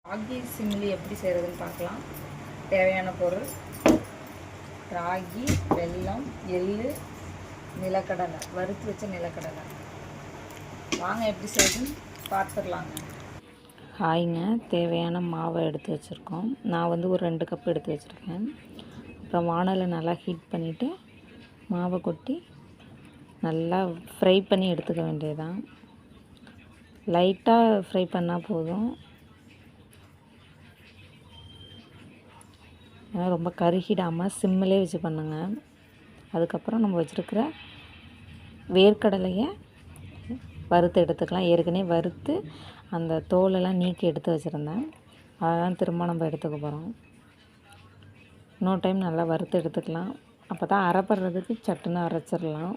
ராகி சிமிலி எப்படி செய்கிறதுன்னு பார்க்கலாம். தேவையான பொருள் ராகி, வெல்லம், எள்ளு, நிலக்கடலை, வறுத்து வச்ச நிலக்கடலை. வாங்க எப்படி செய்யுதுன்னு பார்த்துடலாங்க. ஹாய்ங்க, தேவையான மாவை எடுத்து வச்சுருக்கோம். நான் வந்து ஒரு 2 கப் எடுத்து வச்சுருக்கேன். அப்புறம் வானலை நல்லா ஹீட் பண்ணிவிட்டு மாவை கொட்டி நல்லா ஃப்ரை பண்ணி எடுத்துக்க வேண்டியதுதான். லைட்டாக ஃப்ரை பண்ணால் போதும். ஏன்னா ரொம்ப கருகிடாமல் சிம்மிலே வச்சு பண்ணுங்க. அதுக்கப்புறம் நம்ம வச்சுருக்கிற வேர்க்கடலையை வறுத்து எடுத்துக்கலாம். ஏற்கனவே வறுத்து அந்த தோலெல்லாம் நீக்கி எடுத்து வச்சுருந்தேன். அதெல்லாம் திரும்ப நம்ம எடுத்துக்க போகிறோம். இன்னொரு டைம் நல்லா வறுத்து எடுத்துக்கலாம். அப்போ தான் அரைப்படுறதுக்கு சட்டுன்னு அரைச்சிடலாம்.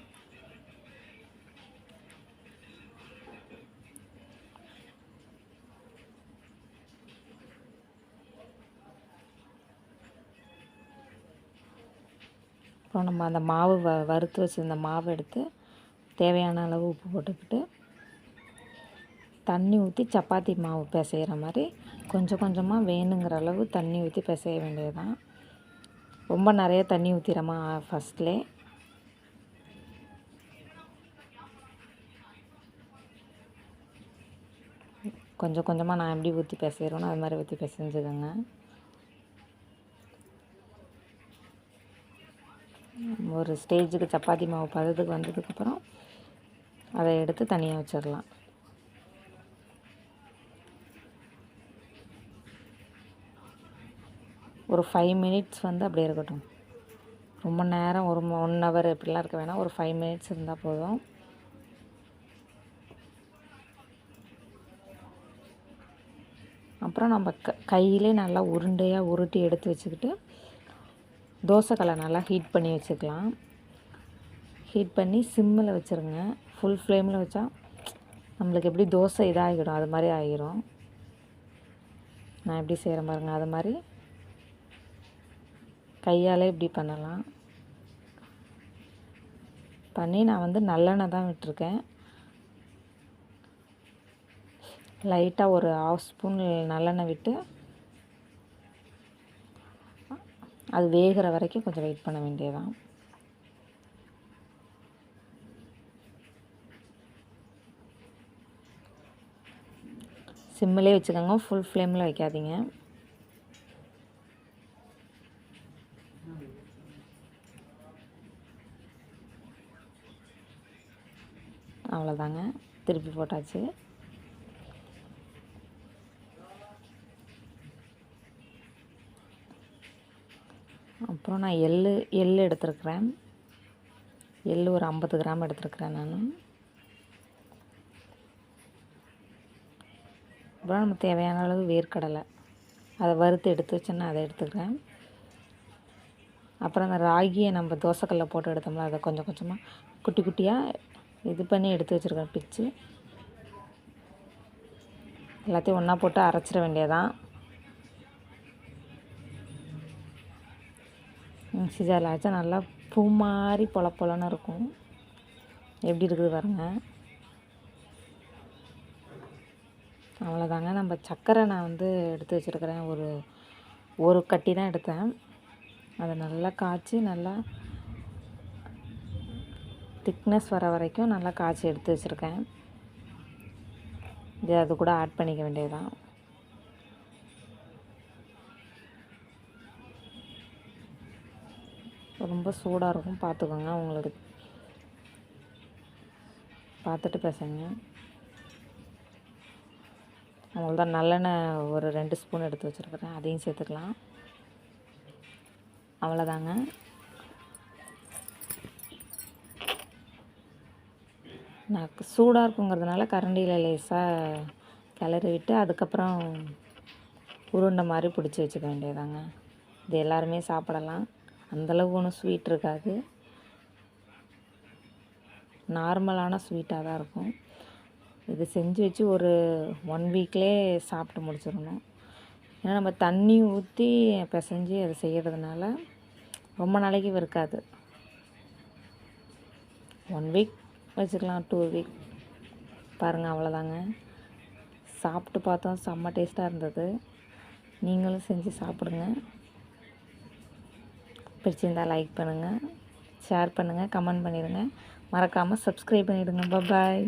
அப்புறம் நம்ம அந்த மாவு வறுத்து வச்சுருந்த மாவை எடுத்து தேவையான அளவு உப்பு போட்டுக்கிட்டு தண்ணி ஊற்றி சப்பாத்தி மாவு பிசைகிற மாதிரி கொஞ்சம் கொஞ்சமாக வேணுங்கிற அளவு தண்ணி ஊற்றி பிசைய வேண்டியது தான். ரொம்ப நிறைய தண்ணி ஊற்றிடாமா ஃபஸ்ட்லே. கொஞ்சம் கொஞ்சமாக நான் எப்படி ஊற்றி பிசைகிறோன்னு அது மாதிரி ஊற்றி பிசைஞ்சுக்கோங்க. ஒரு ஸ்டேஜுக்கு சப்பாத்தி மாவு பதத்துக்கு வந்ததுக்கப்புறம் அதை எடுத்து தனியாக வச்சிடலாம். ஒரு 5 மினிட்ஸ் வந்து அப்படியே இருக்கட்டும். ரொம்ப நேரம் ஒரு 1 ஹவர் இப்படிலாம் இருக்க வேணாம். ஒரு 5 மினிட்ஸ் இருந்தால் போதும். அப்புறம் நம்ம கையிலே நல்லா உருண்டையாக உருட்டி எடுத்து வச்சுக்கிட்டு தோசைக்கல்லை நல்லா ஹீட் பண்ணி வச்சுக்கலாம். ஹீட் பண்ணி சிம்மில் வச்சுருங்க. ஃபுல் ஃப்ளேமில் வச்சா நம்மளுக்கு எப்படி தோசை இதாகிடும், அது மாதிரி ஆகிரும். நான் எப்படி செய்கிற பாருங்க. அது மாதிரி கையாலே இப்படி பண்ணலாம். பண்ணி நான் வந்து நல்லெண்ணெய் தான் விட்டுருக்கேன். லைட்டாக ஒரு 1/2 ஸ்பூன் நல்லெண்ணெய் விட்டு அது வேகிற வரைக்கும் கொஞ்சம் வெயிட் பண்ண வேண்டியதான். சிம்மிலே வச்சுக்கோங்க, ஃபுல் ஃப்ளேமில் வைக்காதீங்க. அவ்வளோதாங்க, திருப்பி போட்டாச்சு. அப்புறம் நான் எள் எடுத்துருக்குறேன். எள் ஒரு 50 கிராம் எடுத்துருக்குறேன் நான். அப்புறம் நமக்கு தேவையான அளவு வேர்க்கடலை, அதை வறுத்து எடுத்து வச்சேன்னா அதை எடுத்துக்கிறேன். அப்புறம் அந்த ராகியை நம்ம தோசைக்கல்ல போட்டு எடுத்தோம்னா அதை கொஞ்சம் கொஞ்சமாக குட்டி குட்டியாக இது பண்ணி எடுத்து வச்சுருக்கேன், பிச்சு. எல்லாத்தையும் ஒன்றா போட்டு அரைச்சிட வேண்டியதான். மிக்ஸி ஜாரில் அரைச்சா நல்லா பூ மாதிரி பொலன்னு இருக்கும். எப்படி இருக்குது பாருங்கள். அவ்வளோதாங்க. நம்ம சர்க்கரை நான் வந்து எடுத்து வச்சுருக்கிறேன். ஒரு கட்டி தான் எடுத்தேன். அதை நல்லா காய்ச்சி நல்லா திக்னஸ் வர வரைக்கும் நல்லா காய்ச்சி எடுத்து வச்சுருக்கேன். இது அது கூட ஆட் பண்ணிக்க வேண்டியதுதான். ரொம்ப சூடாக இருக்கும், பார்த்துக்கோங்க. உங்களுக்கு பார்த்துட்டு பேசுங்க. அவ்வளோதான். நல்லெண்ணெய் ஒரு 2 ஸ்பூன் எடுத்து வச்சுருக்கிறேன், அதையும் சேர்த்துக்கலாம். அவ்வளோதாங்க. நான் சூடாக இருக்குங்கிறதுனால கரண்டியில் லேசாக கிளறி விட்டு அதுக்கப்புறம் உருண்டை மாதிரி பிடிச்சி வச்சுக்க வேண்டியதாங்க. இது எல்லாருமே சாப்பிடலாம். அந்தளவுக்கு ஒன்றும் ஸ்வீட் இருக்காது, நார்மலான ஸ்வீட்டாக தான் இருக்கும். இது செஞ்சு வச்சு ஒரு 1 வீக்லேயே சாப்பிட்டு முடிச்சிடணும். ஏன்னா நம்ம தண்ணி ஊற்றி பிசைஞ்சு அதை செய்கிறதுனால ரொம்ப நாளைக்கு இருக்காது. 1 வீக் வச்சுக்கலாம், 2 வீக். பாருங்கள், அவ்வளோதாங்க. சாப்பிட்டு பார்த்தோம், செம்ம டேஸ்ட்டாக இருந்தது. நீங்களும் செஞ்சு சாப்பிடுங்க. பிடிச்சிருந்தா லைக் பண்ணுங்கள், ஷேர் பண்ணுங்கள், கமெண்ட் பண்ணிடுங்க. மறக்காமல் சப்ஸ்கிரைப் பண்ணிவிடுங்க. பாய்.